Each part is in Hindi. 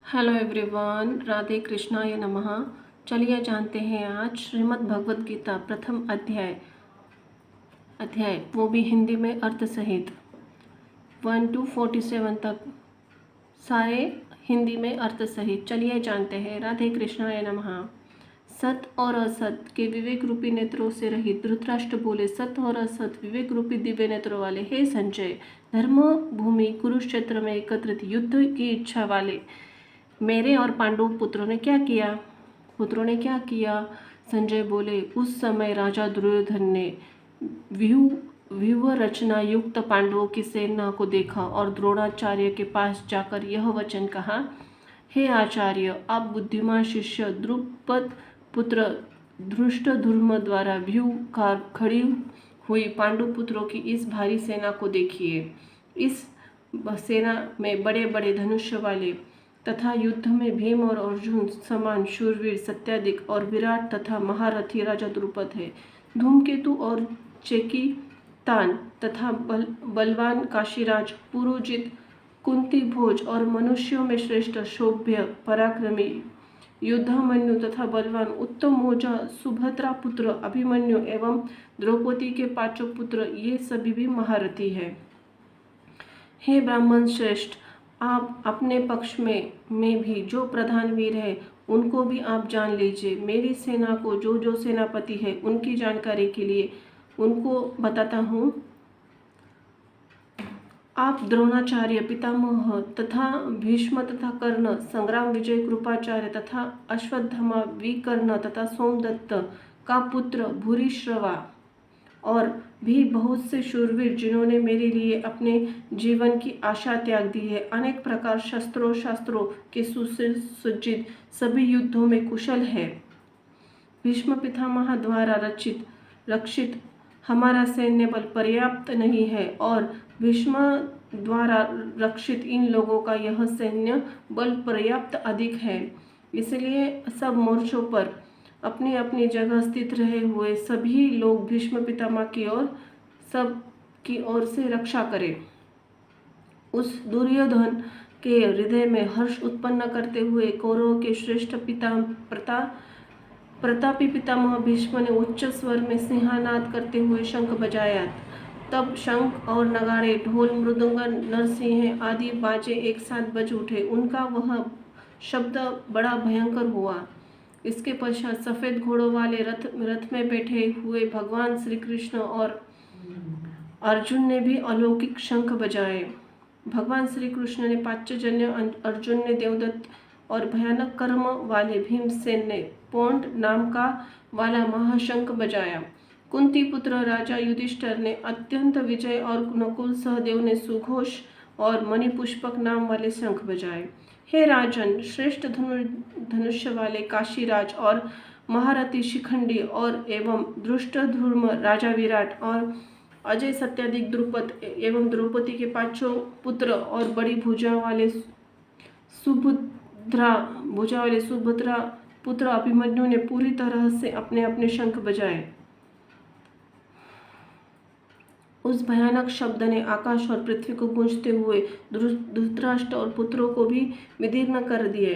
हेलो एवरीवन, राधे कृष्णाय नमः। चलिए जानते हैं आज श्रीमद् भगवत गीता प्रथम अध्याय वो भी हिंदी में अर्थ सहित 1 to 47 तक सारे हिंदी में अर्थ सहित। चलिए जानते हैं। राधे कृष्णाय नमः। सत और असत के विवेक रूपी नेत्रों से रहित धृतराष्ट्र बोले, सत और असत विवेक रूपी दिव्य नेत्रों वाले हे संजय, धर्म भूमि कुरुक्षेत्र में एकत्रित युद्ध की इच्छा वाले मेरे और पांडव पुत्रों ने क्या किया। संजय बोले, उस समय राजा दुर्योधन ने व्यूह रचना युक्त पांडवों की सेना को देखा और द्रोणाचार्य के पास जाकर यह वचन कहा, हे आचार्य, आप बुद्धिमान शिष्य द्रुपद पुत्र धृष्टद्युम्न द्वारा व्यूह खड़ी हुई पांडु पुत्रों की इस भारी सेना को देखिए। इस सेना में बड़े बड़े धनुष्य वाले तथा युद्ध में भीम और अर्जुन समान शूरवीर सत्याधिक और विराट तथा महारथी राजा द्रुपद है। धूमकेतु और चेकितान तथा बलवान काशीराज पुरुजित कुंती भोज और मनुष्यों में श्रेष्ठ शोभ्य पराक्रमी युद्धामन्यु तथा बलवान उत्तम मोजा सुभद्रा पुत्र अभिमन्यु एवं द्रौपदी के पांचों पुत्र ये सभी भी महारथी है। हे ब्राह्मण श्रेष्ठ, आप अपने पक्ष में भी जो प्रधान वीर है उनको भी आप जान लीजिए। मेरी सेना को जो सेनापति है उनकी जानकारी के लिए उनको बताता हूँ। आप द्रोणाचार्य पितामह तथा भीष्म तथा कर्ण, संग्राम विजय कृपाचार्य तथा अश्वत्थामा विकर्ण तथा सोमदत्त का पुत्र भूरिश्रवा और भी बहुत से शूरवीर जिन्होंने मेरे लिए अपने जीवन की आशा त्याग दी है, अनेक प्रकार शास्त्रों के सुसज्जित सभी युद्धों में कुशल है। भीष्म पितामह द्वारा रक्षित हमारा सैन्य बल पर्याप्त नहीं है और भीष्म द्वारा रक्षित इन लोगों का यह सैन्य बल पर्याप्त अधिक है। इसलिए सब मोर्चों पर अपनी अपनी जगह स्थित रहे हुए सभी लोग भीष्म पितामह की ओर से रक्षा करें। उस दुर्योधन के हृदय में हर्ष उत्पन्न करते हुए कौरवों के श्रेष्ठ प्रतापी पितामह भीष्म ने उच्च स्वर में सिंहनाद करते हुए शंख बजाया। तब शंख और नगाड़े, ढोल, मृदंग, नरसिंह आदि बाजे एक साथ बज उठे। उनका वह शब्द बड़ा भयंकर हुआ। इसके पश्चात सफेद घोड़ों वाले रथ में बैठे हुए भगवान श्री कृष्ण और अर्जुन ने भी अलौकिक शंख बजाए। भगवान श्री कृष्ण ने पांचजन्य, अर्जुन ने देवदत्त और भयानक कर्म वाले भीमसेन ने पौंड नाम का वाला महाशंख बजाया। कुंती पुत्र राजा युधिष्ठिर ने अत्यंत विजय और नकुल सहदेव ने सुघोष और मणिपुष्पक नाम वाले शंख बजाए। हे राजन, श्रेष्ठ धनुष्य वाले काशीराज और महारथी शिखंडी और एवं धृष्टद्युम्न राजा विराट और अजय सत्याधिक द्रुपद एवं द्रौपदी के पांचों पुत्र और बड़ी भुजा वाले सुभद्रा पुत्र अभिमन्यु ने पूरी तरह से अपने अपने शंख बजाए। उस भयानक शब्द ने आकाश और पृथ्वी को गूंजते हुए धृतराष्ट्र और पुत्रों को भी विदीर्ण कर दिए।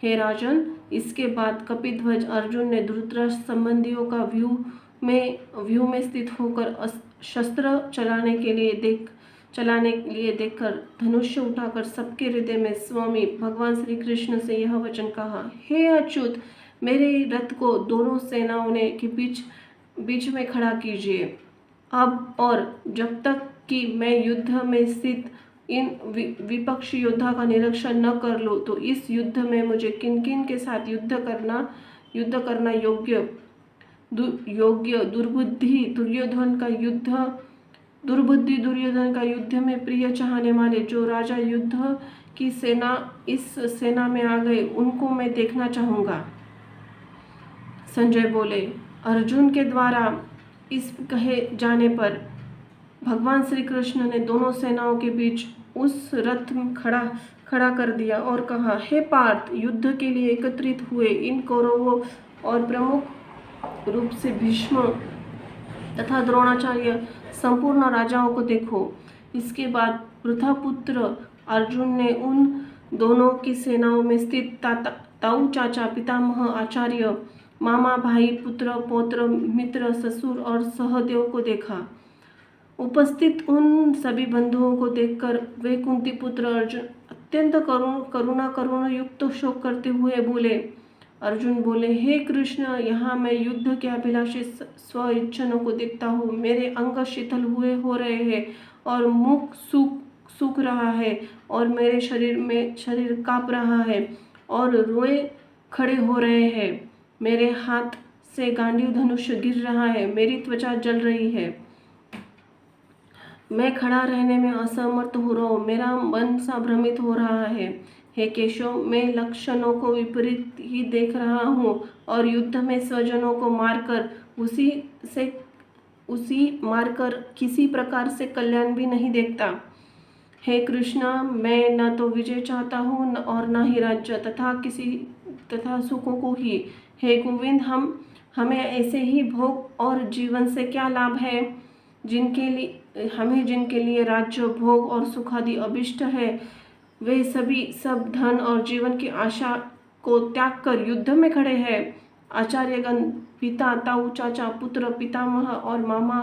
हे राजन, इसके बाद कपिध्वज अर्जुन ने धृतराष्ट्र संबंधियों का व्यूह में स्थित होकर शस्त्र चलाने के लिए देखकर धनुष्य उठाकर सबके हृदय में स्वामी भगवान श्री कृष्ण से यह वचन कहा, हे अच्युत, मेरे रथ को दोनों सेनाओं के बीच में खड़ा कीजिए। अब और जब तक कि मैं युद्ध में स्थित इन विपक्षी योद्धा का निरीक्षण न कर लूं, तो इस युद्ध में मुझे किन के साथ युद्ध करना योग्य दुर्बुद्धि दुर्योधन का युद्ध में प्रिय चाहने वाले जो राजा युद्ध की इस सेना में आ गए, उनको मैं देखना चाहूँगा। संजय बोले, अर्जुन के द्वारा इस कहे जाने पर भगवान श्री कृष्ण ने दोनों सेनाओं के बीच उस रथ खड़ा कर दिया और कहा, हे पार्थ, युद्ध के लिए एकत्रित हुए इन कौरवों और प्रमुख रूप से भीष्म तथा द्रोणाचार्य संपूर्ण राजाओं को देखो। इसके बाद प्रथापुत्र अर्जुन ने उन दोनों की सेनाओं में स्थित ताऊ चाचा, पितामह, आचार्य, मामा, भाई, पुत्र, पौत्र, मित्र, ससुर और सहदेव को देखा। उपस्थित उन सभी बंधुओं को देखकर वे कुंती पुत्र अर्जुन अत्यंत करुणा युक्त शोक करते हुए बोले। अर्जुन बोले, हे कृष्ण, यहाँ मैं युद्ध के अभिलाषी स्वइच्छनों को देखता हूँ। मेरे अंग शीतल हुए हो रहे हैं और मुख सूख रहा है और मेरे शरीर कांप रहा है और रोए खड़े हो रहे हैं। मेरे हाथ से गांडीव धनुष गिर रहा है, मेरी त्वचा जल रही है, मैं खड़ा रहने में असमर्थ हो रहा हूँ, मेरा मन सा भ्रमित हो रहा है। हे केशव, मैं लक्षणों को विपरीत ही देख रहा हूँ और युद्ध में स्वजनों को मारकर मारकर किसी प्रकार से कल्याण भी नहीं देखता। हे कृष्णा, मैं न तो विजय चाहता हूँ और न ही राज्य तथा सुखों को ही। हे गोविंद, हमें ऐसे ही भोग और जीवन से क्या लाभ है? जिनके लिए राज्य, भोग और सुख आदि अभिष्ट है, वे सब धन और जीवन की आशा को त्याग कर युद्ध में खड़े हैं। आचार्यगण, पिता, ताऊ, चाचा, पुत्र, पितामह और मामा,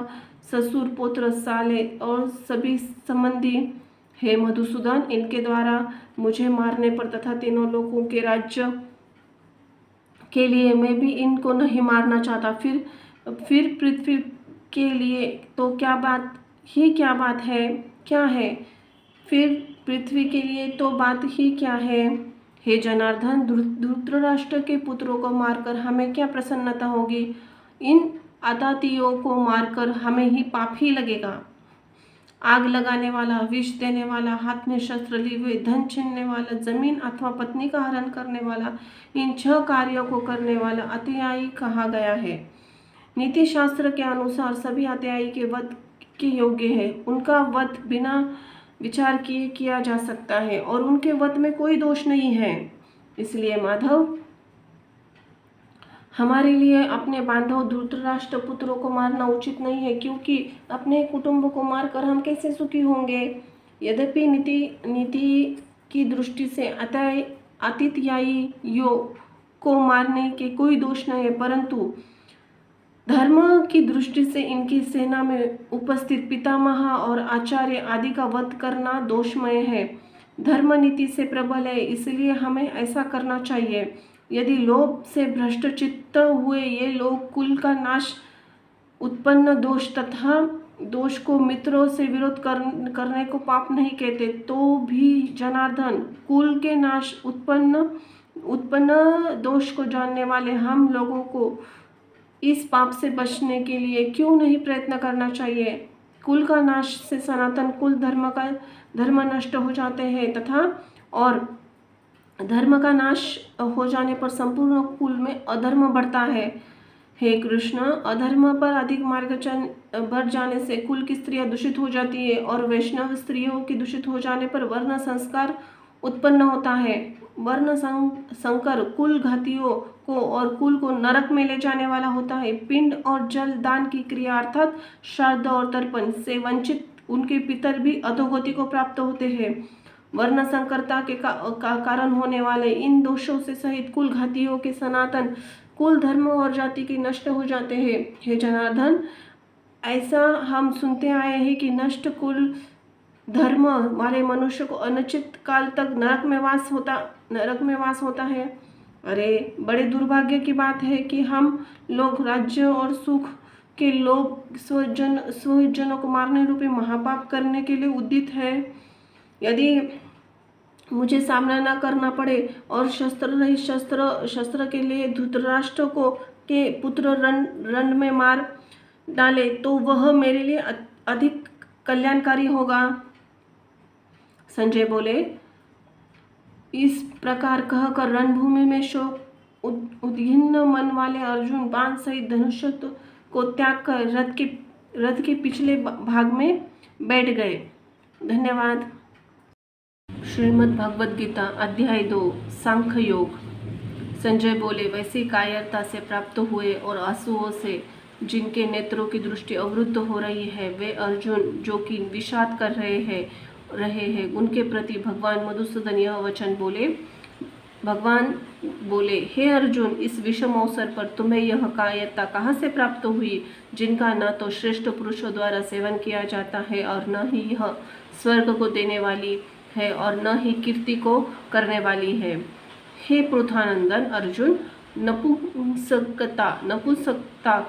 ससुर, पौत्र, साले और सभी संबंधी, हे मधुसूदन, इनके द्वारा मुझे मारने पर तथा तीनों लोगों के राज्य के लिए मैं भी इनको नहीं मारना चाहता। फिर पृथ्वी के लिए तो क्या बात है? क्या है? फिर पृथ्वी के लिए तो बात ही क्या है? हे जनार्दन, धृतराष्ट्र के पुत्रों को मारकर हमें क्या प्रसन्नता होगी? इन आततियों को मारकर हमें ही पाप ही लगेगा। आग लगाने वाला, विष देने वाला, हाथ में शस्त्र लिए हुए, धन छीनने वाला, जमीन अथवा पत्नी का हरण करने वाला, इन 6 कार्यों को करने वाला अत्यायी कहा गया है। नीति शास्त्र के अनुसार सभी अत्यायी के वध के योग्य है। उनका वध बिना विचार किए किया जा सकता है और उनके वध में कोई दोष नहीं है। इसलिए माधव, हमारे लिए अपने बांधव धृतराष्ट्र पुत्रों को मारना उचित नहीं है, क्योंकि अपने कुटुंब को मारकर हम कैसे सुखी होंगे? यद्यपि नीति की दृष्टि से आतिथ्यायियों को मारने के कोई दोष नहीं है, परंतु धर्म की दृष्टि से इनकी सेना में उपस्थित पितामह और आचार्य आदि का वध करना दोषमय है। धर्म नीति से प्रबल है, इसलिए हमें ऐसा करना चाहिए। यदि लोभ से भ्रष्ट चित्त हुए ये लोग कुल का नाश उत्पन्न दोष को मित्रों से विरोध करने को पाप नहीं कहते, तो भी जनार्दन, कुल के नाश उत्पन्न दोष को जानने वाले हम लोगों को इस पाप से बचने के लिए क्यों नहीं प्रयत्न करना चाहिए? कुल का नाश से सनातन कुल धर्म नष्ट हो जाते हैं तथा और धर्म का नाश हो जाने पर संपूर्ण कुल में अधर्म बढ़ता है। हे कृष्ण, अधर्म पर अधिक मार्ग बढ़ जाने से कुल की स्त्रियां दूषित हो जाती है और वैष्णव स्त्रियों की दूषित हो जाने पर वर्ण संस्कार उत्पन्न होता है। वर्ण संकर कुल घातियों को और कुल को नरक में ले जाने वाला होता है। पिंड और जल दान की क्रिया अर्थात श्राद्ध और तर्पण से वंचित उनके पितर भी अधोगति को प्राप्त होते हैं। वर्ण संकरता के कारण होने वाले इन दोषों से सहित कुल घातियों के सनातन कुल धर्म और जाति के नष्ट हो जाते हैं। हे जनार्दन, ऐसा हम सुनते आए हैं कि नष्ट कुल धर्म वाले मनुष्य को अनिश्चित काल तक नरक में वास होता है। अरे, बड़े दुर्भाग्य की बात है कि हम लोग राज्य और सुख के लोग स्वजनों को मारने रूपी महापाप करने के लिए उद्यत है। यदि मुझे सामना न करना पड़े और शस्त्र के लिए धृतराष्ट्र के पुत्र रण में मार डाले, तो वह मेरे लिए अधिक कल्याणकारी होगा। संजय बोले, इस प्रकार कहकर रणभूमि में शोक उद्विग्न मन वाले अर्जुन बाण सहित धनुष को त्याग कर रथ के पिछले भाग में बैठ गए। धन्यवाद। श्रीमद् भगवद गीता अध्याय 2 सांख्य योग। संजय बोले, वैसी कायरता से प्राप्त हुए और आंसुओं से जिनके नेत्रों की दृष्टि अवरुद्ध हो रही है, वे अर्जुन जो कि विषाद कर रहे हैं रहे हैं उनके प्रति भगवान मधुसूदन यह वचन बोले। भगवान बोले, हे अर्जुन, इस विषम अवसर पर तुम्हें यह कायरता कहाँ से प्राप्त हुई, जिनका न तो श्रेष्ठ पुरुषों द्वारा सेवन किया जाता है और न ही यह स्वर्ग को देने वाली है और न ही कीर्ति को करने वाली है। हे पृथानंदन अर्जुन, नपुंसकता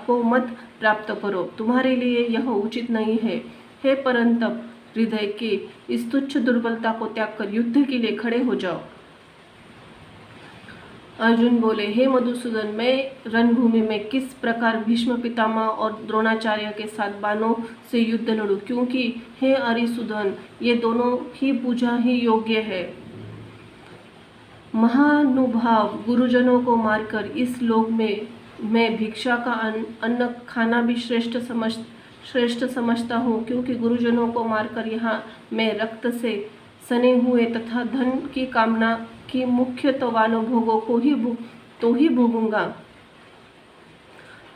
को मत प्राप्त करो, तुम्हारे लिए यह उचित नहीं है। हे परंतप हृदय के इस तुच्छ दुर्बलता को त्याग कर युद्ध के लिए खड़े हो जाओ। अर्जुन बोले, हे मधुसूदन, मैं रणभूमि में किस प्रकार भीष्म पितामह और द्रोणाचार्य के साथ बाणों से युद्ध लड़ूं, क्योंकि हे अरिसूदन, ये दोनों ही पूजा ही योग्य है। महानुभाव गुरुजनों को मारकर इस लोक में मैं भिक्षा का अन्न खाना भी श्रेष्ठ समझता हूँ, क्योंकि गुरुजनों को मारकर यहाँ मैं रक्त से सने हुए तथा धन की कामना की मुख्य भोगों को ही भोगूंगा।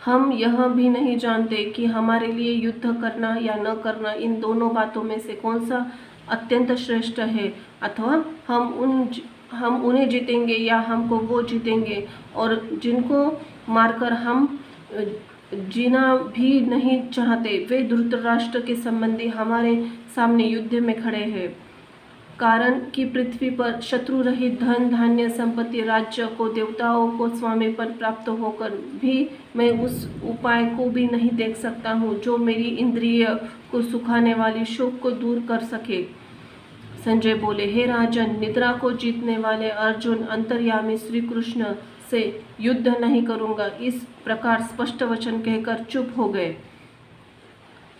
हम यह भी नहीं जानते कि हमारे लिए युद्ध करना या न करना, इन दोनों बातों में से कौन सा अत्यंत श्रेष्ठ है, अथवा हम उन्हें जीतेंगे या हमको वो जीतेंगे। और जिनको मारकर हम जीना भी नहीं चाहते, वे धृतराष्ट्र के संबंधी हमारे सामने युद्ध में खड़े हैं। कारण कि पृथ्वी पर शत्रु रहित धन धान्य संपत्ति राज्य को देवताओं को स्वामीपन प्राप्त होकर भी मैं उस उपाय को भी नहीं देख सकता हूँ जो मेरी इंद्रिय को सुखाने वाली शोक को दूर कर सके। संजय बोले, हे राजन, निद्रा को जीतने वाले अर्जुन अंतर्यामी श्री कृष्ण से युद्ध नहीं करूँगा, इस प्रकार स्पष्ट वचन कहकर चुप हो गए।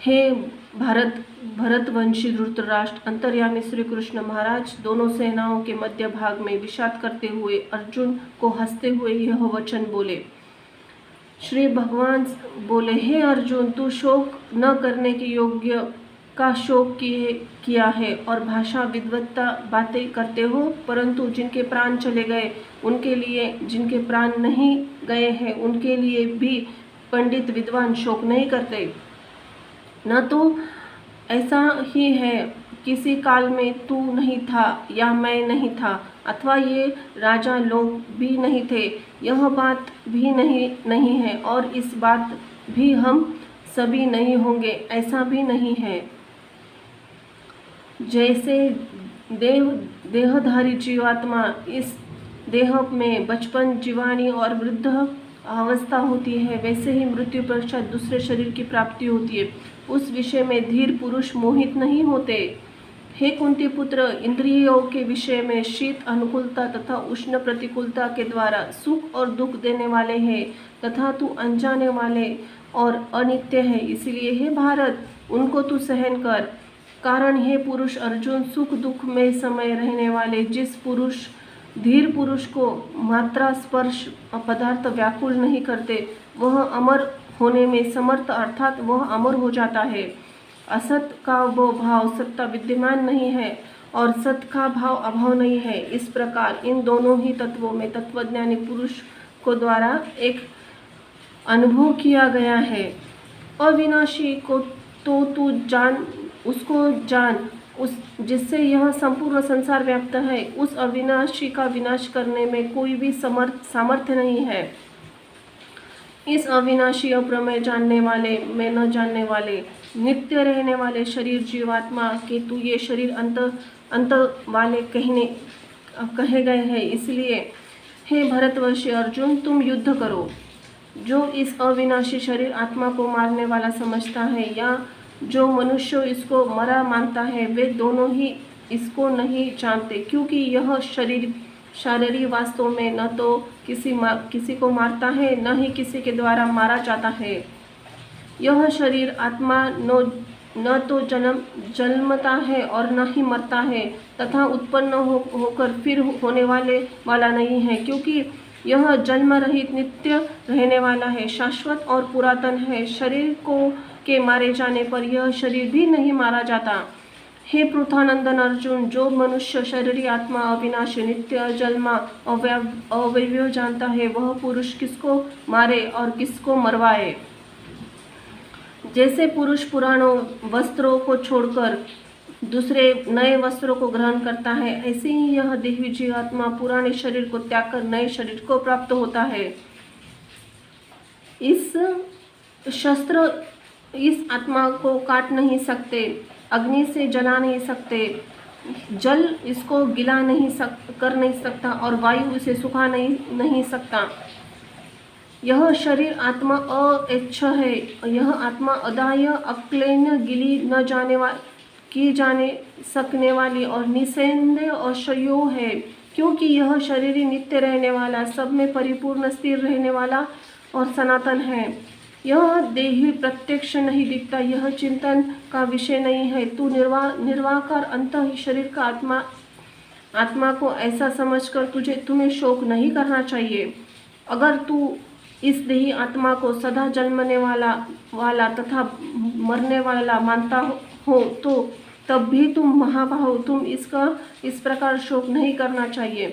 हे भरतवंशी धृतराष्ट्र, अंतर्यामी श्री कृष्ण महाराज दोनों सेनाओं के मध्य भाग में विषाद करते हुए अर्जुन को हंसते हुए यह वचन बोले। श्री भगवान बोले, हे अर्जुन, तू शोक न करने के योग्य का शोक किया है और भाषा विद्वत्ता बातें करते हो, परंतु जिनके प्राण चले गए उनके लिए, जिनके प्राण नहीं गए हैं उनके लिए भी पंडित विद्वान शोक नहीं करते। न तो ऐसा ही है, किसी काल में तू नहीं था या मैं नहीं था, अथवा ये राजा लोग भी नहीं थे, यह बात भी नहीं है, और इस बात भी हम सभी नहीं होंगे, ऐसा भी नहीं है। जैसे देहधारी जीवात्मा इस देह में बचपन, जीवानी और वृद्ध अवस्था होती है, वैसे ही मृत्यु पश्चात दूसरे शरीर की प्राप्ति होती है। उस विषय में धीर पुरुष मोहित नहीं होते। हे कुंती पुत्र, इंद्रियों के विषय में शीत अनुकूलता तथा उष्ण प्रतिकूलता के द्वारा सुख और दुख देने वाले हैं, तथा तू अनजाने वाले और अनित्य है, इसलिए हे भारत, उनको तू सहन कर। कारण हे पुरुष अर्जुन, सुख दुख में समय रहने वाले जिस धीर पुरुष को मात्रा स्पर्श पदार्थ व्याकुल नहीं करते, वह अमर होने में समर्थ, अर्थात वह अमर हो जाता है। असत का वो भाव सत्ता विद्यमान नहीं है और सत का भाव अभाव नहीं है। इस प्रकार इन दोनों ही तत्वों में तत्वज्ञानी पुरुष को द्वारा एक अनुभव किया गया है। अविनाशी को तो तू जान, उसको जान, जिससे यह संपूर्ण संसार व्याप्त है। उस अविनाशी का विनाश करने में कोई भी सामर्थ्य नहीं है। इस अविनाशी अप्रमेय जानने वाले में न जानने वाले नित्य रहने वाले शरीर जीवात्मा के तू ये शरीर अंत वाले कहे गए हैं। इसलिए हे भरतवर्षी अर्जुन, तुम युद्ध करो। जो इस अविनाशी शरीर आत्मा को मारने वाला समझता है या जो मनुष्य इसको मरा मानता है, वे दोनों ही इसको नहीं जानते, क्योंकि यह शारीरिक वास्तव में न तो किसी को मारता है, न ही किसी के द्वारा मारा जाता है। यह शरीर आत्मा न तो जन्मता है और न ही मरता है, तथा उत्पन्न होकर फिर होने वाला नहीं है, क्योंकि यह जन्म रहित नित्य रहने वाला है, शाश्वत और पुरातन है। शरीर के मारे जाने पर यह शरीर भी नहीं मारा जाता। हे पृथानंदन अर्जुन, जो मनुष्य शरीरी आत्मा अविनाशी नित्य जन्मा अवयव जानता है, वह पुरुष किसको मारे और किसको मरवाए। जैसे पुरुष पुराणों वस्त्रों को छोड़कर दूसरे नए वस्त्रों को ग्रहण करता है, ऐसे ही यह देही जीवात्मा पुराने शरीर को त्याग कर नए शरीर को प्राप्त होता है। इस शस्त्र इस आत्मा को काट नहीं सकते, अग्नि से जला नहीं सकते, जल इसको गिला कर नहीं सकता और वायु इसे सुखा नहीं सकता। यह शरीर आत्मा अएच्छ है। यह आत्मा अदाह्य, अक्लेन, गिली न जाने सकने वाली और निस्संदेह अक्षयो है, क्योंकि यह शरीर नित्य रहने वाला, सब में परिपूर्ण स्थिर रहने वाला और सनातन है। यह देही प्रत्यक्ष नहीं दिखता, यह चिंतन का विषय नहीं है। तू निर्वाकार अंत ही शरीर का आत्मा को ऐसा समझकर तुम्हें शोक नहीं करना चाहिए। अगर तू इस देही आत्मा को सदा जन्मने वाला तथा मरने वाला मानता हो तो तब भी तुम महाबाहो, तुम इसका इस प्रकार शोक नहीं करना चाहिए।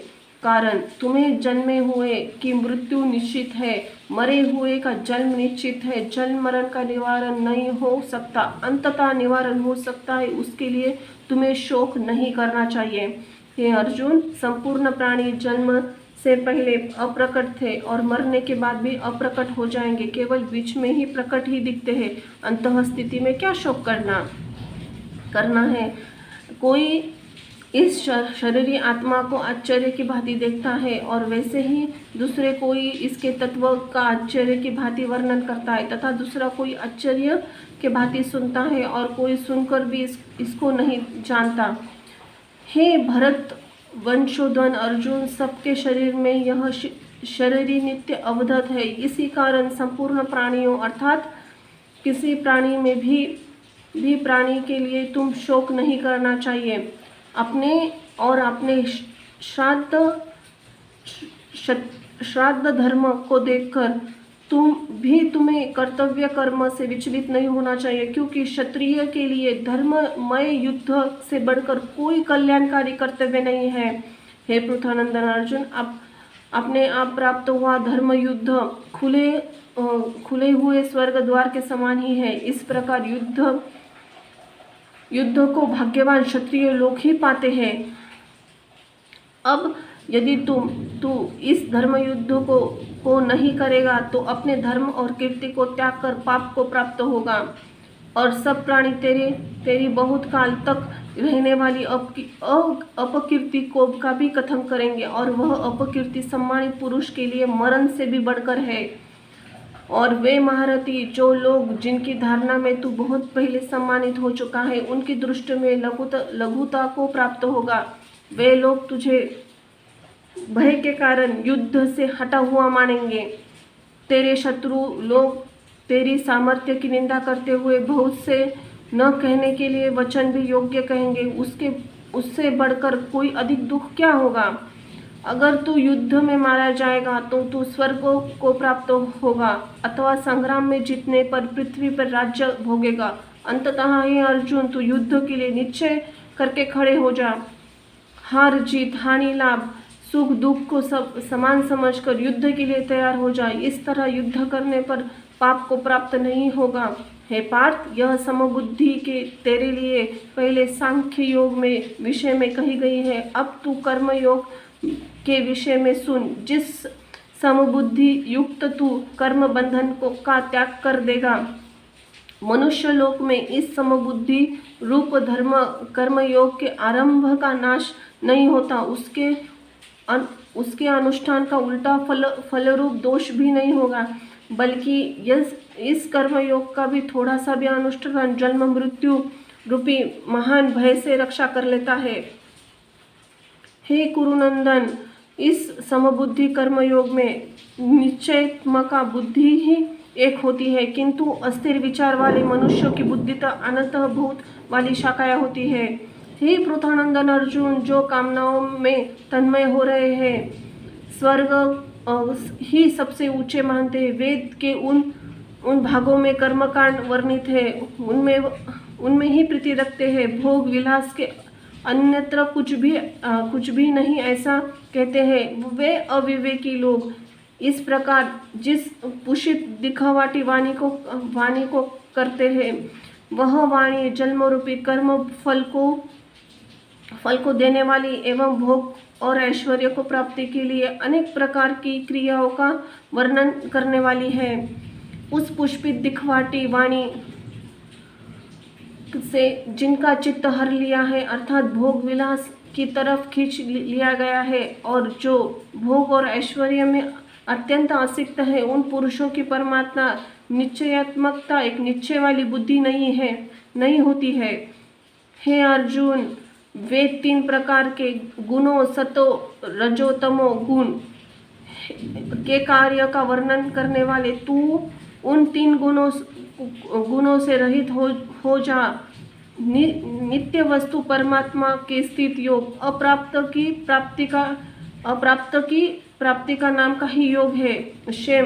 कारण तुम्हें जन्मे हुए की मृत्यु निश्चित है, मरे हुए का जन्म निश्चित है। जन्म मरण का निवारण नहीं हो सकता, अंततः निवारण हो सकता है, उसके लिए तुम्हें शोक नहीं करना चाहिए। हे अर्जुन, संपूर्ण प्राणी जन्म से पहले अप्रकट थे और मरने के बाद भी अप्रकट हो जाएंगे, केवल बीच में ही प्रकट ही दिखते हैं। अंतः स्थिति में क्या शोक करना है। कोई इस शरीरी आत्मा को आश्चर्य की भांति देखता है और वैसे ही दूसरे कोई इसके तत्व का आश्चर्य की भांति वर्णन करता है, तथा दूसरा कोई आश्चर्य के भांति सुनता है और कोई सुनकर भी इसको नहीं जानता। हे भरत वंशोधन अर्जुन, सबके शरीर में यह शरीरी नित्य अवधत है। इसी कारण संपूर्ण प्राणियों अर्थात किसी प्राणी में भी प्राणी के लिए तुम शोक नहीं करना चाहिए। अपने श्राद्ध धर्म को देखकर तुम्हें कर्तव्य कर्म से विचलित नहीं होना चाहिए, क्योंकि क्षत्रिय के लिए धर्ममय युद्ध से बढ़कर कोई कल्याणकारी कर्तव्य नहीं है। हे पृथानंदन अर्जुन, अपने आप प्राप्त हुआ धर्म युद्ध खुले हुए स्वर्ग द्वार के समान ही है। इस प्रकार युद्ध को भाग्यवान क्षत्रिय लोग ही पाते हैं। अब यदि तू इस धर्म युद्ध को नहीं करेगा तो अपने धर्म और कीर्ति को त्याग कर पाप को प्राप्त होगा, और सब प्राणी तेरी बहुत काल तक रहने वाली अपकीर्ति को का भी कथन करेंगे, और वह अपकीर्ति सम्मानित पुरुष के लिए मरण से भी बढ़कर है। और वे महारथी जो लोग जिनकी धारणा में तू बहुत पहले सम्मानित हो चुका है, उनकी दृष्टि में लघुता को प्राप्त होगा। वे लोग तुझे भय के कारण युद्ध से हटा हुआ मानेंगे। तेरे शत्रु लोग तेरी सामर्थ्य की निंदा करते हुए बहुत से न कहने के लिए वचन भी योग्य कहेंगे। उससे बढ़कर कोई अधिक दुख क्या होगा। अगर तू युद्ध में मारा जाएगा तो तू स्वर्ग को प्राप्त होगा, अथवा संग्राम में जीतने पर पृथ्वी पर राज्य भोगेगा। अंततः हे अर्जुन, तू युद्ध के लिए निश्चय करके खड़े हो जा। हार जीत, हानि लाभ, सुख दुख को सब समान समझकर युद्ध के लिए तैयार हो जाए। इस तरह युद्ध करने पर पाप को प्राप्त नहीं होगा। हे पार्थ, यह समबुद्धि के तेरे लिए पहले सांख्य योग में विषय में कही गई है। अब तू कर्म योग के विषय में सुन। जिस समबुद्धि युक्त तू कर्म बंधन का त्याग कर देगा, मनुष्य लोक में इस समबुद्धि रूप धर्म कर्म योग के आरंभ का नाश नहीं होता, उसके अनुष्ठान का उल्टा फलरूप दोष भी नहीं होगा, बल्कि इस कर्म योग का भी थोड़ा सा भी अनुष्ठान जन्म मृत्यु रूपी महान भय से रक्षा कर लेता है। हे कुरुनंदन, इस समबुद्धि कर्म योग में निश्चयात्मक बुद्धि ही एक होती है, किंतु अस्थिर विचार वाले मनुष्यों की बुद्धि तो अनंत भूत वाली शाखाएं होती है। हे पृथानंदन अर्जुन, जो कामनाओं में तन्मय हो रहे हैं, स्वर्ग ही सबसे ऊंचे मानते हैं, वेद के उन भागों में कर्मकांड वर्णित है, उनमें ही प्रीति रखते हैं, भोग विलास के अन्यत्र कुछ भी नहीं ऐसा कहते हैं वे अविवेकी लोग। इस प्रकार जिस पुषित दिखावटी वाणी को करते हैं, वह वाणी जन्म रूपी कर्म फल को देने वाली एवं भोग और ऐश्वर्य को प्राप्ति के लिए अनेक प्रकार की क्रियाओं का वर्णन करने वाली है। उस पुष्पित दिखवाटी वाणी से जिनका चित्त हर लिया है अर्थात भोग विलास की तरफ खींच लिया गया है और जो भोग और ऐश्वर्य में अत्यंत आसक्त है, उन पुरुषों की परमात्मा निश्चयात्मकता एक निश्चय वाली बुद्धि नहीं होती है। हे अर्जुन, वे 3 प्रकार के गुणों सतो रजो तमो गुण के कार्य का वर्णन करने वाले तू उन 3 गुणों से रहित हो जा। नित्य वस्तु परमात्मा के स्थित योग अप्राप्त की प्राप्ति का नाम का ही योग है। क्षेम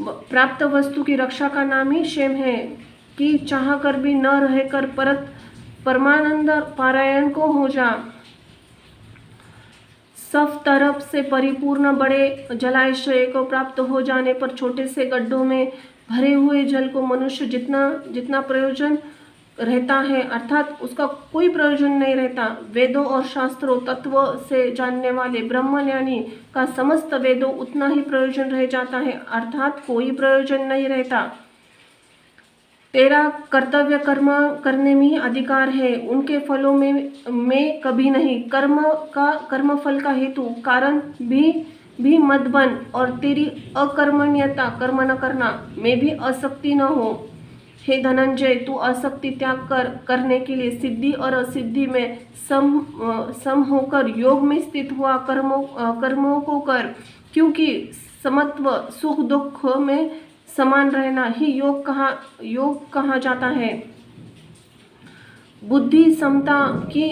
प्राप्त वस्तु की रक्षा का नाम ही क्षेम है कि चाह कर भी न रहकर परमानंद पारायण को हो जा। सब तरफ से परिपूर्ण बड़े जलाशय को प्राप्त हो जाने पर छोटे से गड्ढों में भरे हुए जल को मनुष्य जितना प्रयोजन रहता है अर्थात उसका कोई प्रयोजन नहीं रहता। वेदों और शास्त्रों तत्व से जानने वाले ब्रह्मज्ञानी का समस्त वेदों उतना ही प्रयोजन रह जाता है अर्थात कोई प्रयोजन नहीं रहता। तेरा कर्तव्य कर्म करने में ही अधिकार है, उनके फलों में कभी नहीं। कर्म फल का हेतु कारण भी मत बन और तेरी अकर्मण्यता कर्म न करना में भी आसक्ति न हो। हे धनंजय, तू आसक्ति त्याग करने के लिए सिद्धि और असिद्धि में सम होकर योग में स्थित हुआ कर्मों को कर, क्योंकि समत्व सुख दुख में समान रहना ही योग कहा जाता है। बुद्धि समता की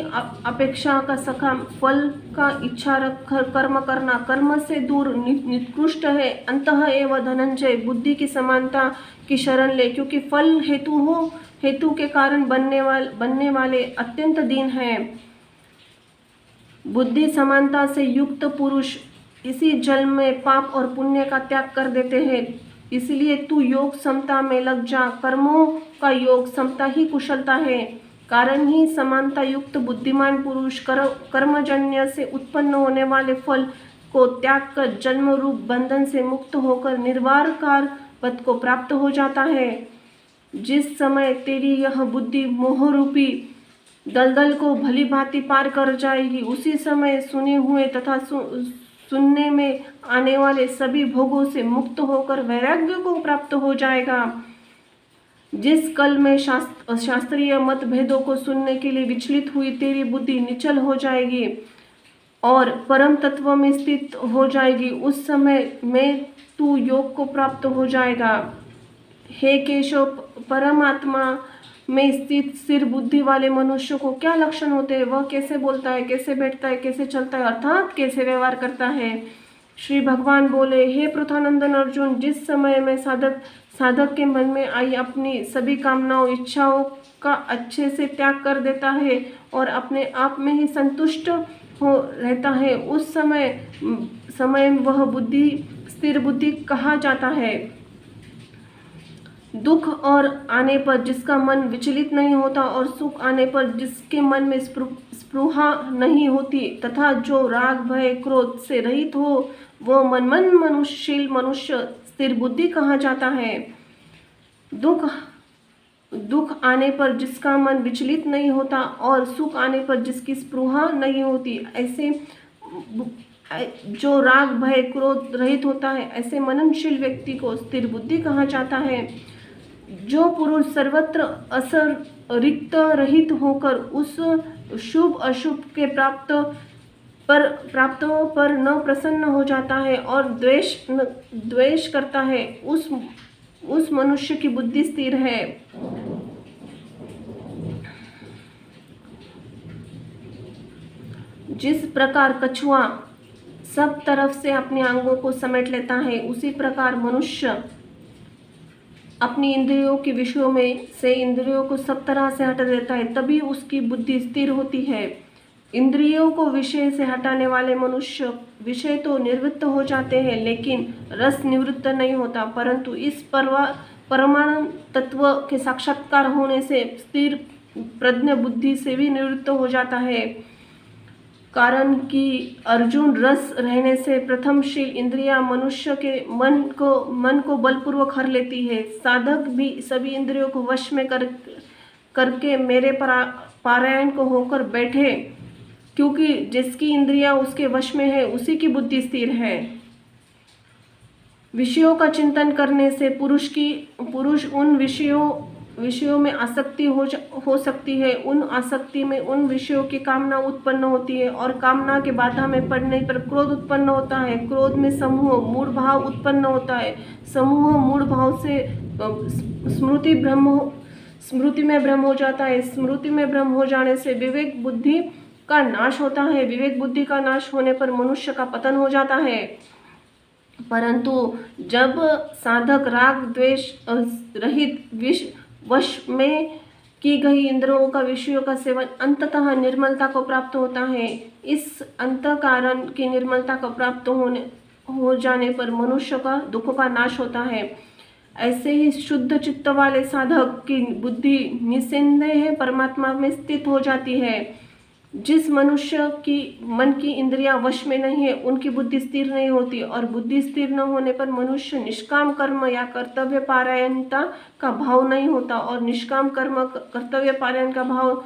अपेक्षा का सखा फल का इच्छा रखकर कर्म करना कर्म से दूर निकृष्ट है। अंतः एवं धनंजय, बुद्धि की समानता की शरण ले, क्योंकि फल हेतु के कारण बनने वाले अत्यंत दीन है। बुद्धि समानता से युक्त पुरुष इसी जल में पाप और पुण्य का त्याग कर देते हैं। इसलिए तू योग समता में लग जा। कर्मों का योग समता ही कुशलता है। कारण ही समानता युक्त बुद्धिमान पुरुष कर्मजन्य से उत्पन्न होने वाले फल को त्याग कर जन्म रूप बंधन से मुक्त होकर निर्वाकार पद को प्राप्त हो जाता है। जिस समय तेरी यह बुद्धि मोह रूपी दलदल को भली भांति पार कर जाएगी, उसी समय सुने हुए तथा सुनने में आने वाले सभी भोगों से मुक्त होकर वैराग्य को प्राप्त हो जाएगा। जिस कल में शास्त्रीय मतभेदों को सुनने के लिए विचलित हुई तेरी बुद्धि निश्चल हो जाएगी और परम तत्व में स्थित हो जाएगी, उस समय में तू योग को प्राप्त हो जाएगा। हे केशव, परमात्मा में स्थित स्थिर बुद्धि वाले मनुष्य को क्या लक्षण होते हैं, वह कैसे बोलता है, कैसे बैठता है, कैसे चलता है अर्थात कैसे व्यवहार करता है। श्री भगवान बोले, हे पृथानंदन अर्जुन, जिस समय में साधक के मन में आई अपनी सभी कामनाओं इच्छाओं का अच्छे से त्याग कर देता है और अपने आप में ही संतुष्ट हो रहता है, उस समय वह बुद्धि स्थिर बुद्धि कहा जाता है। दुख और आने पर जिसका मन विचलित नहीं होता और सुख आने पर जिसके मन में स्पृहा नहीं होती तथा जो राग भय क्रोध से रहित हो, वह मनुष्यशील मनुष्य स्थिर बुद्धि कहा जाता है। दुख आने पर जिसका मन विचलित नहीं होता और सुख आने पर जिसकी स्पृहा नहीं होती, ऐसे जो राग भय क्रोध रहित होता है, ऐसे मननशील व्यक्ति को स्थिर बुद्धि कहा जाता है। जो पुरुष सर्वत्र असर रिक्त रहित होकर उस शुभ अशुभ के प्राप्तों पर न प्रसन्न हो जाता है और द्वेष करता है, उस मनुष्य की बुद्धि स्थिर है। जिस प्रकार कछुआ सब तरफ से अपने अंगों को समेट लेता है, उसी प्रकार मनुष्य अपनी इंद्रियों के विषयों में से इंद्रियों को सब तरह से हटा देता है, तभी उसकी बुद्धि स्थिर होती है। इंद्रियों को विषय से हटाने वाले मनुष्य विषय तो निवृत्त हो जाते हैं, लेकिन रस निवृत्त नहीं होता, परंतु इस परमाणु तत्व के साक्षात्कार होने से स्थिर प्रज्ञ बुद्धि से भी निवृत्त हो जाता है। कारण कि अर्जुन रस रहने से प्रथमशील इंद्रिया मनुष्य के मन को बलपूर्वक हर लेती है। साधक भी सभी इंद्रियों को वश में करके मेरे पारायण को होकर बैठे, क्योंकि जिसकी इंद्रियां उसके वश में है उसी की बुद्धि स्थिर है। विषयों का चिंतन करने से पुरुष उन विषयों में आसक्ति हो सकती है। उन आसक्ति में उन विषयों की कामना उत्पन्न होती है और कामना के बाधा में पड़ने पर क्रोध उत्पन्न होता है। क्रोध में समूह मूढ़ भाव उत्पन्न होता है। समूह मूढ़ भाव से स्मृति में भ्रम हो जाता है। स्मृति में भ्रम हो जाने से विवेक बुद्धि का नाश होता है। विवेक बुद्धि का नाश होने पर मनुष्य का पतन हो जाता है। परंतु जब साधक राग द्वेष रहित वश में की गई इंद्रियों का विषयों का सेवन अंततः निर्मलता को प्राप्त होता है। इस अंतःकरण की निर्मलता को प्राप्त हो जाने पर मनुष्य का दुखों का नाश होता है। ऐसे ही शुद्ध चित्त वाले साधक की बुद्धि निस्संदेह परमात्मा में स्थित हो जाती है। जिस मनुष्य की मन की इंद्रियां वश में नहीं है उनकी बुद्धि स्थिर नहीं होती, और बुद्धि स्थिर न होने पर मनुष्य निष्काम कर्म या कर्तव्य पारायणता का भाव नहीं होता, और निष्काम कर्म कर्तव्य पारायण का भाव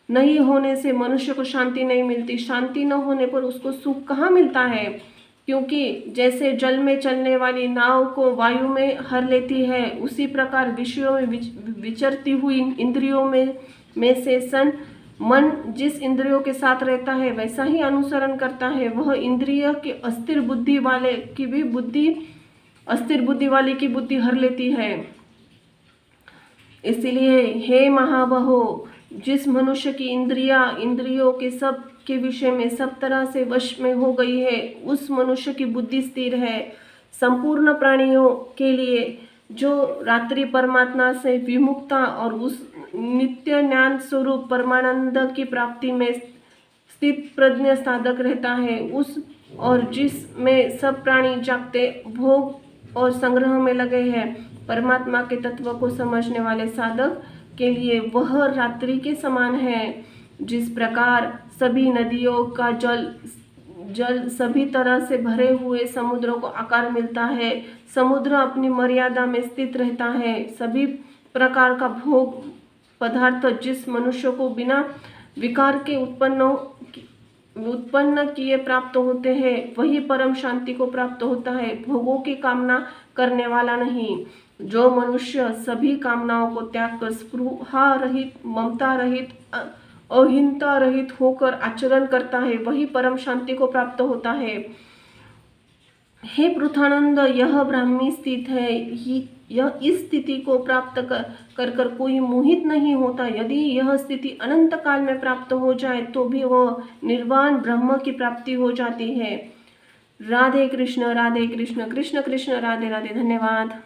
नहीं होने से मनुष्य को शांति नहीं मिलती। शांति न होने पर उसको सुख कहाँ मिलता है, क्योंकि जैसे जल में चलने वाली नाव को वायु में हर लेती है, उसी प्रकार विषयों में विचरती हुई इंद्रियों में से मन जिस इंद्रियों के साथ रहता है वैसा ही अनुसरण करता है। वह इंद्रिय के अस्थिर बुद्धि वाले की बुद्धि हर लेती है। इसलिए हे महाबाहो, जिस मनुष्य की इंद्रियों के विषय में सब तरह से वश में हो गई है उस मनुष्य की बुद्धि स्थिर है। संपूर्ण प्राणियों के लिए जो रात्रि परमात्मा से विमुक्ता और उस नित्य ज्ञान स्वरूप परमानंद की प्राप्ति में स्थित प्रज्ञ साधक रहता है, और जिसमें सब प्राणी जागते भोग और संग्रह में लगे हैं, परमात्मा के तत्व को समझने वाले साधक के लिए वह रात्रि के समान है। जिस प्रकार सभी नदियों का जल सभी तरह से भरे हुए समुद्रों को आकार मिलता है, समुद्र अपनी मर्यादा में स्थित रहता है। सभी प्रकार का भोग पदार्थ जिस मनुष्य को बिना विकार के उत्पन्न किए प्राप्त होते हैं वही परम शांति को प्राप्त होता है, भोगों की कामना करने वाला नहीं। जो मनुष्य सभी कामनाओं को त्याग कर स्पृहा रहित, ममता रहित, अहिंसा रहित होकर आचरण करता है वही परम शांति को प्राप्त होता है। हे पृथानंद, यह ब्राह्मी स्थित है। यह इस स्थिति को प्राप्त कर कोई मोहित नहीं होता। यदि यह स्थिति अनंत काल में प्राप्त हो जाए तो भी वह निर्वाण ब्रह्म की प्राप्ति हो जाती है। राधे कृष्ण कृष्ण कृष्ण राधे राधे। धन्यवाद।